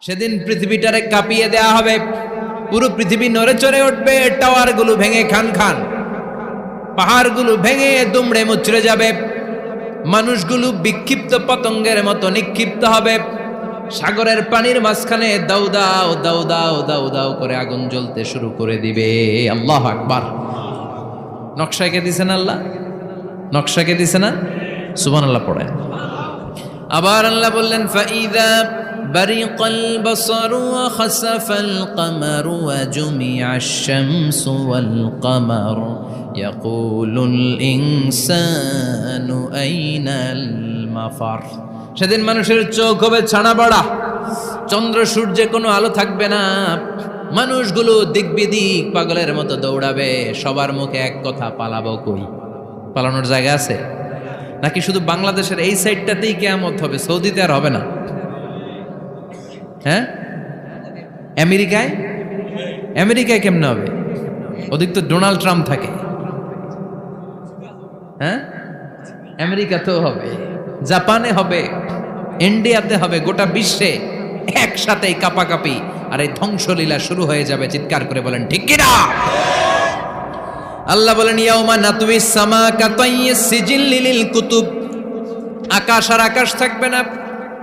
সেদিন পৃথিবীটারে কাঁপিয়ে দেয়া হবে, পুরো পৃথিবী নড়ে চড়ে উঠবে, টাওয়ারগুলো ভেঙে খান খান, পাহাড়গুলো ভেঙে দুমড়ে মুচড়ে যাবে, মানুষগুলো বিক্ষিপ্ত পতঙ্গের মতো নিক্ষিপ্ত হবে, সাগরের পানির মাঝখানে দাউ দাউ দাউ দাউ দাউ দাউ করে আগুন জ্বলতে শুরু করে দিবে। আল্লাহু আকবার। নকশাকে দিছে না আল্লাহ, নকশাকে দিছে না, সুবহানাল্লাহ পড়েন। আবার আল্লাহ বললেন ফাইদা বারিকাল বাসারু ওয়া খাসাফাল কামারু ওয়া জুমিআশ শামসু ওয়াল কামারু ইয়াকুলুল ইনসানু আইনাল মাফার। সেদিন মানুষের চোখ হবে ছানা বড়া, চন্দ্র সূর্যে কোনো আলো থাকবে না, মানুষগুলো দিক বিদিক পাগলের মতো দৌড়াবে, সবার মুখে এক কথা, পালাবো কই? পালানোর জায়গা আছে নাকি শুধু বাংলাদেশের এই সাইডটাতেই কিয়ামত হবে, সৌদিতে আর হবে না? হ্যাঁ, আমেরিকায়, আমেরিকায় কেমনে হবে? ওদিক তো ডোনাল্ড ট্রাম্প থাকে। হ্যাঁ, আমেরিকাতেও হবে, জাপানে হবে, ইন্ডিয়াতে হবে, গোটা বিশ্বে একসাথে কাপাকাপি আর এই ধ্বংসলীলা শুরু হয়ে যাবে। চিৎকার করে বলেন ঠিক কিনা? আল্লাহ বলেন ইয়াউমা নাতুইস সামা কাতাইয়িস সিজিল্লি লিল কুতুব। আকাশ আর আকাশ থাকবে না,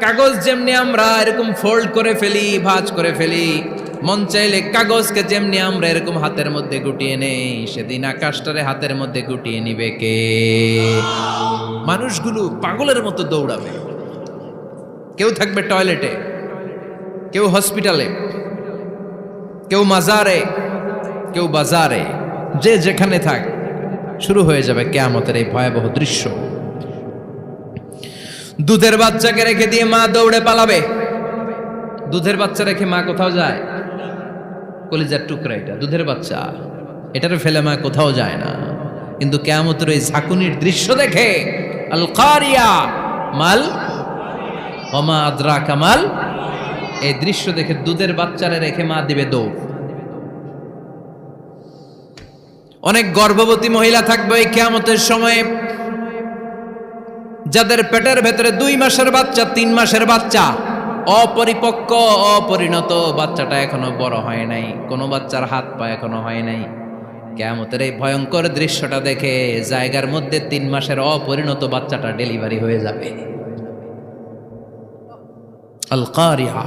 কাগজ যেমনি আমরা এরকম ফোল্ড করে ফেলি, ভাঁজ করে ফেলি, মন চাইলে কাগজকে যেমনি আমরা এরকম হাতের মধ্যে গুটিয়ে নেই, সেদিন আকাশটারে হাতের মধ্যে গুটিয়ে নিবে কে? মানুষগুলো পাগলের মতো দৌড়াবে, কেউ থাকবে টয়লেটে, কেউ হসপিটালে, কেউ মাজারে, কেউ বাজারে, যে যেখানে থাক, শুরু হয়ে যাবে কিয়ামতের এই ভয়াবহ দৃশ্য। দুধের বাচ্চাকে রেখে দিয়ে মা দৌড়ে পালাবে। দুধের বাচ্চা রেখে মা কোথাও যায়? কলিজার টুকরা এটা, দুধের বাচ্চা, এটারে ফেলে মা কোথাও যায় না। কিন্তু কিয়ামতের এই ঝাঁকুনির দৃশ্য দেখে, আল কারিয়া মাল ওমা আদরাকা মাল, এই দৃশ্য দেখে দুধের বাচ্চারে রেখে মা দিবে দৌড়। অনেক গর্ভবতী মহিলা থাকবে এই কিয়ামতের সময়ে, যাদের পেটের ভেতরে 2 মাসের বাচ্চা, 3 মাসের বাচ্চা, অপরিপক্ক অপরিণত, বাচ্চাটা এখনো বড় হয় নাই, কোনো বাচ্চার হাত পা এখনো হয় নাই। কিয়ামতের এই ভয়ঙ্কর দৃশ্যটা দেখে জায়গার মধ্যে 3 মাসের অপরিণত বাচ্চাটা ডেলিভারি হয়ে যাবে। আল কারিয়া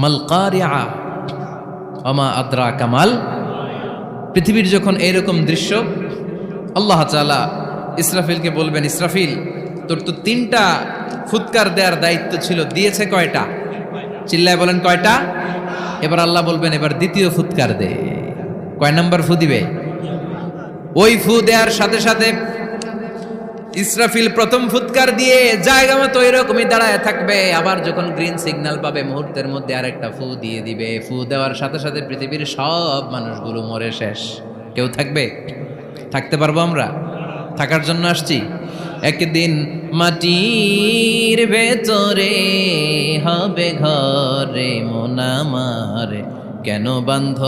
মাল কারিয়া ওমা আদরাকা মাল। পৃথিবীর যখন এরকম দৃশ্য, আল্লাহ তাআলা ইসরাফিলকে বলবেন, ইসরাফিল তোর তো 3টা ফুৎকার দেওয়ার দায়িত্ব ছিল, দিয়েছে কয়টা? চিল্লায় বলেন কয়টা? এবার আল্লাহ বলবেন এবার দ্বিতীয় ফুৎকার দে। কয় নাম্বার ফু দিবে? ওই ফু দেওয়ার সাথে সাথে ইসরাফিল প্রথম ফুৎকার দিয়ে জায়গা মতো এরকমই দাঁড়ায় থাকবে, আবার যখন গ্রিন সিগন্যাল পাবে মুহূর্তের মধ্যে আরেকটা ফু দিয়ে দিবে। ফু দেওয়ার সাথে সাথে পৃথিবীর সব মানুষগুলো মরে শেষ, কেউ থাকবে? থাকতে পারবো আমরা? থাকার জন্য আসছি। একদিন মাটির ভেতরে হবে ঘরে মন আমার, কেন বান্ধ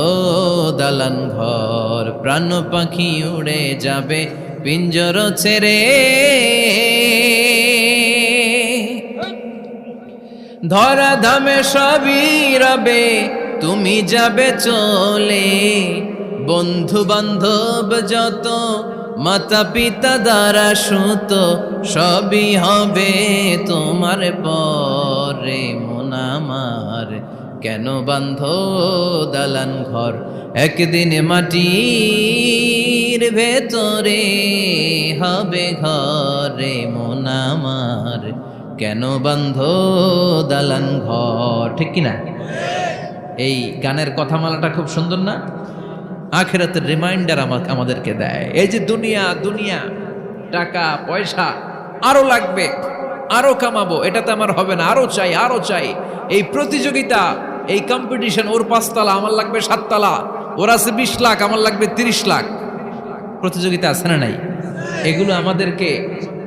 দালান ঘর, প্রাণ পাখি উড়ে যাবে পিঞ্জর ছেড়ে, ধরা ধামে সবই রবে তুমি যাবে চলে, বন্ধু বান্ধব যত মাতা পিতা দ্বারা সুত, সবই হবে তোমার পরে মন আমার, কেন বান্ধ দালান ঘর, একদিন মাটির ভেতরে হবে ঘরে মন আমার, কেন বান্ধ দালান ঘর। ঠিক কিনা? এই গানের কথামালাটা খুব সুন্দর না? আখিরাতের রিমাইন্ডার আমাদেরকে দেয়। এই যে দুনিয়া দুনিয়া, টাকা পয়সা আরো লাগবে, আরো কামাবো, এটাতে আমার হবে না, আরো চাই আরো চাই। এই প্রতিযোগিতা, এই কম্পিটিশন, ওর 5 তলা আমার লাগবে 7 তলা, ওর আছে 20 লাখ আমার লাগবে 30 লাখ, প্রতিযোগিতা আছে না নাই? এগুলো আমাদেরকে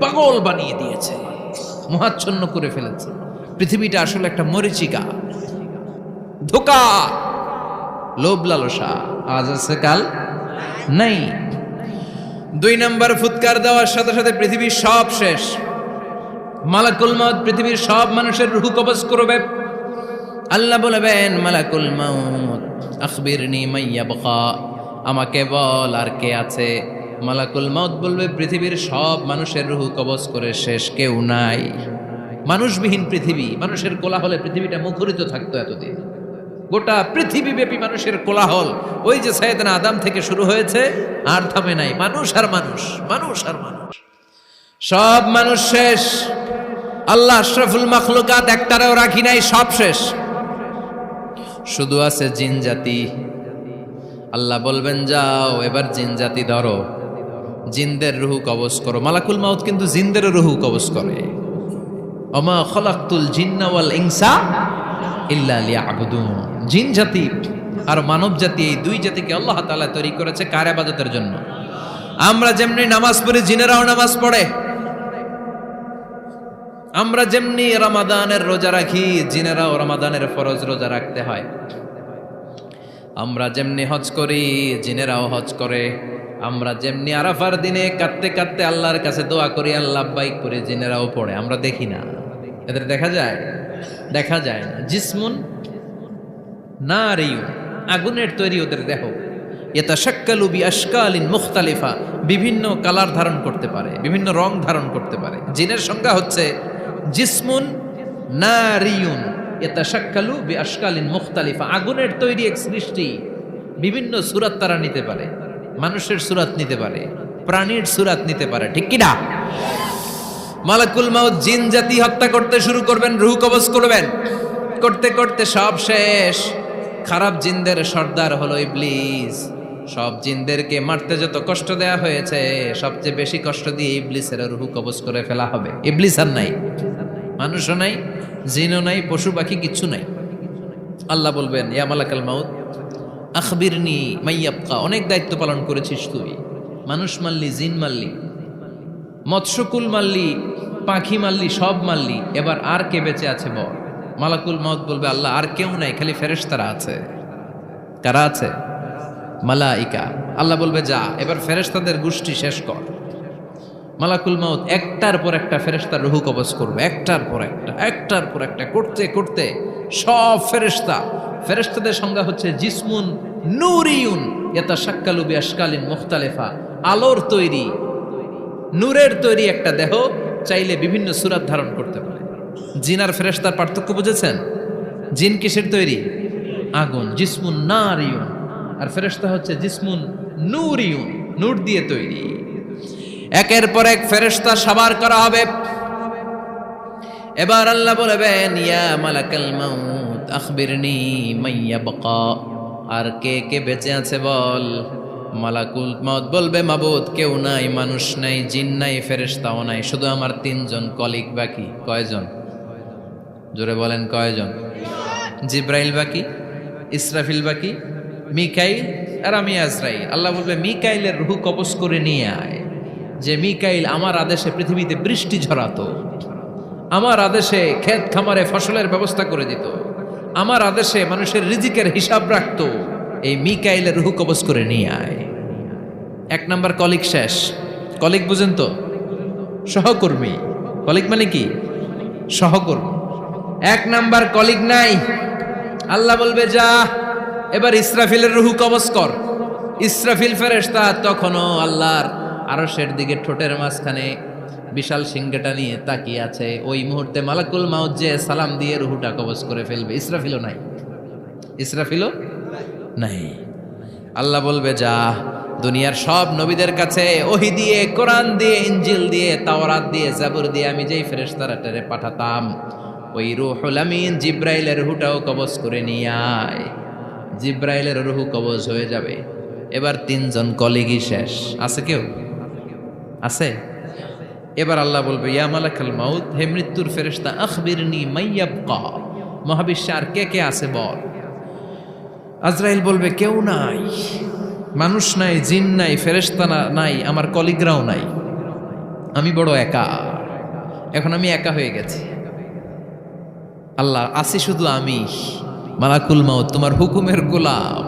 পাগল বানিয়ে দিয়েছে, মোহাচ্ছন্ন করে ফেলেছে। পৃথিবীটা আসলে একটা মরীচিকা, ধোঁকা, লোভ লালসা, আজ আছে কাল নাই। 2 নম্বর ফুৎকার দেওয়ার সাথে সাথে পৃথিবীর সব শেষ। মালাকুল মউত পৃথিবীর সব মানুষের রূহ কবজ করবে। আল্লাহ বলবেন মালাকুল মাউত আখবিরনি মাইয়াবকা, আমাকে বল আর কে আছে। মালাকুল মাউত বলবে পৃথিবীর সব মানুষের রুহ কবজ করে শেষ, কেউ নাই। মানুষবিহীন পৃথিবী, মানুষের কোলাহলে পৃথিবীটা মুখরিত থাকতো এতদিন। গোটা পৃথিবীব্যাপী মানুষের কোলাহল, ওই যে সাইয়েদনা আদম থেকে শুরু হয়েছে আর থামে নাই। মানুষ আর মানুষ, মানুষ আর মানুষ, সব মানুষ শেষ। আল্লাহ আশরাফুল মাখলুকাত একটারেও রাখি নাই, সব শেষ। শুধু আছে জিন জাতি। আল্লাহ বলবেন যাও এবার জিন জাতি ধরো, জিনদের রুহ কবজ করো। মালাকুল মাউত কিন্তু জিনদের রুহ কবজ করে। ওমা খলাকতুল জিন্না ওয়াল ইনসা ইল্লা লিয়াবুদুন। জিন জাতি আর মানব জাতি, এই দুই জাতিকে আল্লাহ তাআলা তৈরি করেছে কার ইবাদতের জন্য। আমরা যেমনি নামাজ পড়ি, জিনেরাও নামাজ পড়ে। আমরা যেমনি রমাদানের রোজা রাখি, জিনেরাও রমাদানের ফরজ রোজা রাখতে হয়। আমরা যেমনি হজ করি, জিনেরাও হজ করে। আমরা যেমনি আরাফার দিনে কাঁদতে কাঁদতে আল্লাহর কাছে দোয়া করি, আল্লাহ বাইক করে, জিনেরাও পড়ে। আমরা দেখি না, এদের দেখা যায়? দেখা যায় না। জিসমুন নারিয়ুন, আগুনের তৈরি ওদের দেহ। ইয়াতাশাক্কালু বিআশকালিন মুখতালিফা, বিভিন্ন কালার ধারণ করতে পারে, বিভিন্ন রং ধারণ করতে পারে। জিনের সংজ্ঞা হচ্ছে জিসমুন নারিয়ুন ইয়াতাশাক্কালু বিআশকালিন মুখতালিফা, আগুনের তৈরি এক সৃষ্টি। বিভিন্ন সূরত তারা নিতে পারে, মানুষের সূরত নিতে পারে, প্রাণীর সূরত নিতে পারে, ঠিক কি না? মালাকুল মাউত জিন জাতি হত্যা করতে শুরু করবেন, রূহ কবজ করবেন। করতে করতে সব শেষ। খারাপ জিনদের সর্দার হলো ইবলিস। সব জিনদেরকে মারতে যত কষ্ট দেয়া হয়েছে, সবচেয়ে বেশি কষ্ট দিয়ে ইবলিসের রূহ কবজ করে ফেলা হবে। ইবলিস আর নাই, মানুষও নাই, জিনও নাই, পশু পাখি কিচ্ছু নাই। আল্লাহ বলবেন ইয়া মালাকাল মাউত আখবিরনি মাইয়াবকা, অনেক দায়িত্ব পালন করেছিস তুই। মানুষ মারলি, জিন মারলি, মৎস্যকুল মারলি, পাখি মারলি, সব মারলি, এবার আর কে বেঁচে আছে বল। মালাকুল মাউত বলবে আল্লাহ আর কেউ নাই, খালি ফেরেশতারা আছে। কারা আছে? মালাইকা। আল্লাহ বলবে যা এবার ফেরেশতাদের গোষ্ঠী শেষ কর। মালাকুল মাউত একটার পর একটা ফেরেশতার রূহ কবজ করবে, একটার পর একটা, একটার পর একটা করতে করতে সব ফেরেশতা। ফেরেশতাদের সংজ্ঞা হচ্ছে জিসমুন নূরিয়ুন ইয়াতাশাক্কালু বিআশকালিন মুখতালিফা, আলোর তৈরি, নূরের তৈরি একটা দেহ, চাইলে বিভিন্ন সূরত ধারণ করতে পারে। জিন আর ফেরেশতার পার্থক্য বুঝেছেন? জিন কিসের তৈরি? আগুন, জিসমুন নারিয়ুন। আর ফেরেশতা হচ্ছে জিসমুন নূরিয়ুন, নূর দিয়ে তৈরি। একের পর এক ফেরেশতা সাবার করা হবে। এবার আল্লাহ বলবেন ইয়া মালাকাল মাউত আখবিরনি মাইয়াবকা, আর কে কে বেঁচে আছে বল। মালাকুল মাউত বলবে মাবুদ কেউ নাই, মানুষ নাই, জিন নাই, ফেরেশতাও নাই, শুধু আমার তিনজন কলিগ বাকি। কয়জন? জোরে বলেন কয়জন? জিব্রাইল বাকি, ইসরাফিল বাকি, মিকাইল আর আমি আজরাইল। আল্লাহ বলবে মিকাইলের রূহ কবজ করে নিয়ে আয়। যে মিকাইল আমার আদেশে পৃথিবীতে বৃষ্টি ঝরাতো, আমার আদেশে ক্ষেত খামারে ফসলের ব্যবস্থা করে দিত, আমার আদেশে মানুষের রিজিকের হিসাব রাখতো, এই মিকাইলের রূহ কবজ করে নিয়ে আয়। এক নাম্বার কলিগ শেষ। কলিগ বুঝেন তো? সহকর্মী। কলিগ মানে কি? সহকর্মী। এক নাম্বার কলিগ নাই। আল্লাহ বলবে যা এবার ইসরাফিলের রূহ কবজ কর। ইসরাফিল ফেরেশতা তখনও আল্লাহর আরশের দিকে ঠোঁটের মাঝখানে বিশাল সিংহটা নিয়ে তাকিয়ে আছে। ওই মুহূর্তে মালাকুল মাউত যে সালাম দিয়ে রূহটা কবজ করে ফেলবে। ইসরাফিলও নাই, ইসরাফিলও নাই। আল্লাহ বলবে যা দুনিয়ার সব নবীদের কাছে ওহী দিয়ে, কোরআন দিয়ে, ইনজিল দিয়ে, তাওরাত দিয়ে, জাবুর দিয়ে আমি যেই ফেরেশতারাটারে পাঠাতাম, ওই রূহুল আমিন জিব্রাইলের রূহটাও কবজ করে নিয়ে আয়। জিব্রাইলের রূহ কবজ হয়ে যাবে। এবার তিনজন কলিগই শেষ। আছে কেউ? আছে? এবার আল্লাহ বলবে ইয়া মালাকাল মাউত, হে মৃত্যুর ফেরেশতা আখবিরনি মাইয়াবকা, মহাবিশ্বে আর কে কে আছে বল। আজরাইল বলবে কেউ নাই, মানুষ নাই, জিন নাই, ফেরেশতা নাই, আমার কলিগরাও নাই, আমি বড় একা। এখন আমি একা হয়ে গেছি। আল্লাহ আসি শুধু আমি। মালাকুল মাউত তোমার হুকুমের গোলাম,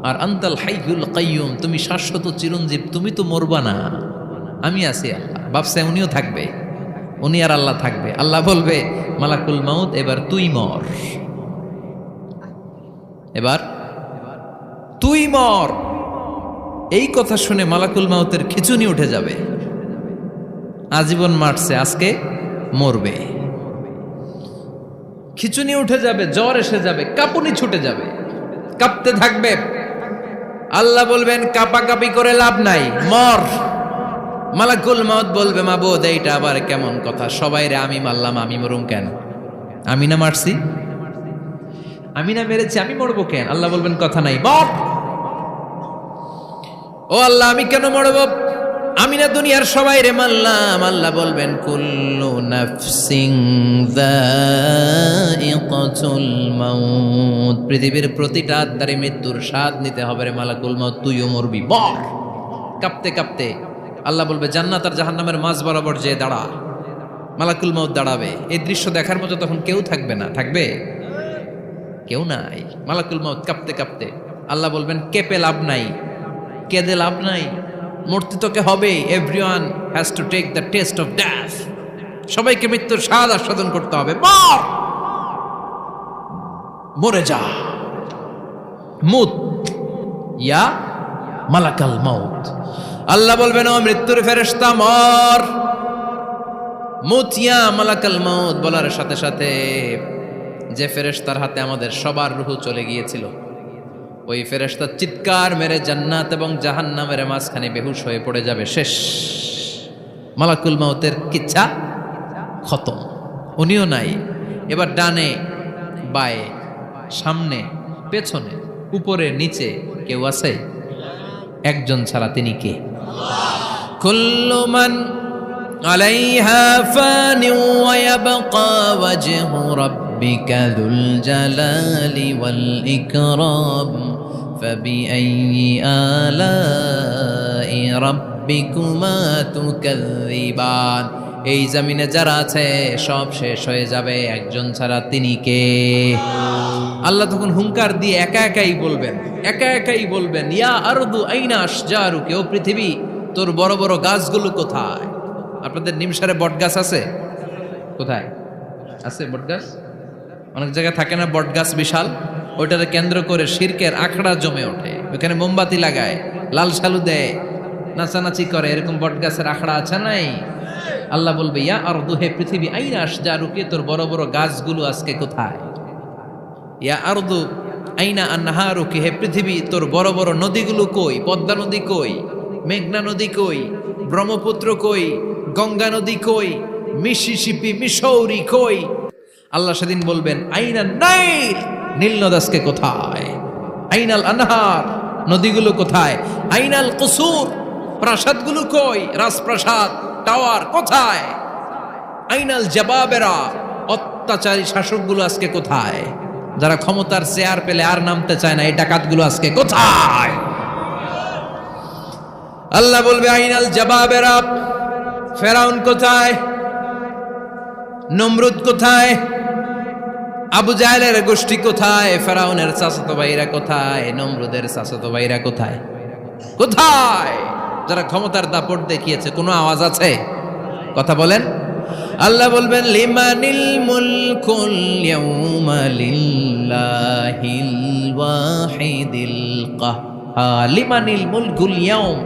আর আনতাল হাইয়ুল কাইয়ুম, তুমি শাশ্বত চিরঞ্জীব, তুমি তো মরবা না, আমি আছি। আল্লাহ ভাবছে উনিও থাকবে, উনি আর আল্লাহ থাকবে। আল্লাহ বলবে মালাকুল মাউত এবার তুই মর। এবার তুই মর, এই কথা শুনে মালাকুল মাউতের খিচুনি উঠে যাবে। আজীবন মারছে, আজকে মরবে। খিচুনি উঠে যাবে, জ্বর এসে যাবে, কাঁপুনি ছুটে যাবে, কাঁপতে থাকবে। আল্লাহ বলবেন কাঁপাকাঁপি করে লাভ নাই, মর। মালাকুল মাউত বলবে মাবুদ এইটা আবার কেমন কথা, সবাই রে আমি মারলাম, আমি মরুম কেন? আমি না মারছি, আমি না মেরেছি, আমি মরবো কেন? আল্লাহ বলবেন কথা নাই, মর। ও আল্লাহ আমি কেন মরব? আমি না দুনিয়ার সবাই রে মারলাম। আল্লাহ বলবেন কুল্লু নাফসিন যায়িকাতুল মাউত, পৃথিবীর প্রতিটা আত্মারে মৃত্যুর স্বাদ নিতে হবে রে মালাকুল মাউত, তুইও মরবি, মর। কাঁপতে কাঁপতে আল্লাহ বলবে জান্নাত আর জাহান্নামের মাঝ বরাবর যে দাঁড়া। মালাকুল মাউত দাঁড়াবে, এই দৃশ্য দেখার মতো তখন কেউ থাকবে না, থাকবে কেউ নাই। মালাকুল মাউত কাঁপতে কাঁপতে আল্লাহ বলবেন কেঁপে লাভ নাই, কেঁদে লাভ নাই, মরতে তোকে হবে। Everyone has to take the test of death, সবাইকে মৃত্যুর স্বাদ আস্বাদন করতে হবে। মর, মরে যা। মুত ইয়া মালাকাল মাউত। আল্লাহ বলবেন ও মৃত্যুর ফেরেশতা মর। মুত ইয়া মালাকাল মাউত বলার সাথে সাথে যে ফেরেশতার হাতে আমাদের সবার রূহ চলে গিয়েছিল, ওই ফেরেশতা চিৎকার মেরে জান্নাত এবং জাহান্নামের মাঝখানে বেহুশ হয়ে পড়ে যাবে, শেষ। মালাকুল মাউতের কিচ্ছা খতম, উনিও নাই। এবার ডানে বায়ে সামনে পেছনে উপরে নিচে কেউ আছে? একজন ছাড়া, তিনি কে? কুল্লু মান আলাইহা ফানি ওয়া ইয়াবকা ওয়াজহু রাব্বিকা যুল জালালি ওয়াল ইকরাম ফাবিআইয়ি আলাই রাব্বিকুমা তুকাযযিবান। এই জমিনে যারা আছে সব শেষ হয়ে যাবে, একজন ছাড়া, তিনি কে? আল্লাহ তখন হুঙ্কার দিয়ে একা একাই বলবেন ইয়া আরদু আইনা আশজারুকি, ও পৃথিবী তোর বড় বড় গাছগুলো কোথায়? আপনাদের নিমসারে বট গাছ আছে? কোথায় আছে বট গাছ? অনেক জায়গায় থাকে না বট গাছ বিশাল, ওইটাকে কেন্দ্র করে শিরকের আখড়া জমে ওঠে, ওখানে মোমবাতি লাগায়, লাল সালু দেয়, নাচানাচি করে, এরকম বট গাছের আখড়া আছে নাই? আল্লাহ বলবে ইয়া আরদু, হে পৃথিবী, আইনা আশজারুকি, তোর বড় বড় গাছগুলো আজকে কোথায়? ইয়া আরদু আইনা আনহারুকি, হে পৃথিবী তোর বড় বড় নদীগুলো কই? পদ্মা নদী কই? মেঘনা নদী কই? ব্রহ্মপুত্র কই? গঙ্গা নদী কই? মিসিসিপি, মিসৌরি কই? আল্লাহ সেদিন বলবেন আইনা নাইল, নীল নদ আজকে কোথায়? আইনাল আনহার, নদীগুলো কোথায়? আইনাল কুসুর, প্রাসাদগুলো কই? রাজপ্রাসাদ, টাওয়ার কোথায়? আইনাল জাবাবেরা, অত্যাচারী শাসকগুলো আজকে কোথায়? যারা ক্ষমতার চেয়ার পেলে আর নামতে চায় না, এই ডাকাতগুলো আজকে কোথায়? আল্লাহ বলবে আইনাল জাবাবেরা, ফেরাউন কোথায়? নমরুদ কোথায়? আবু জাহেলের গোষ্ঠী কোথায়? ফেরাউনের চাচাতো ভাইরা কোথায়? নমরুদের চাচাতো ভাইরা কোথায়? কোথায়? যারা ক্ষমতার দাপট দেখিয়েছে, কোনো আওয়াজ আছে? কথা বলেন। আল্লাহ বলবেন লিমানিল মুলকুল ইয়াউমা লিল্লাহিল ওয়াহিদিল কাহ্হার। লিমানিল মুলকুল ইয়াউম,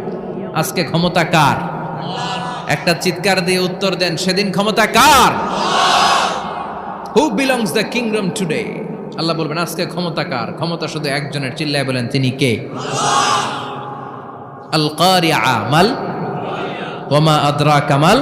আজকে ক্ষমতা কার? একটা চিৎকার দিয়ে উত্তর দেন, সেদিন ক্ষমতা কার? Who belongs the kingdom today? Allah বলবেন আজকে ক্ষমতা কার? ক্ষমতা শুধু একজনের, চিল্লায় বলেন তিনি কে? আল কারিআ, মাল ওয়া মা আদরাকা মাল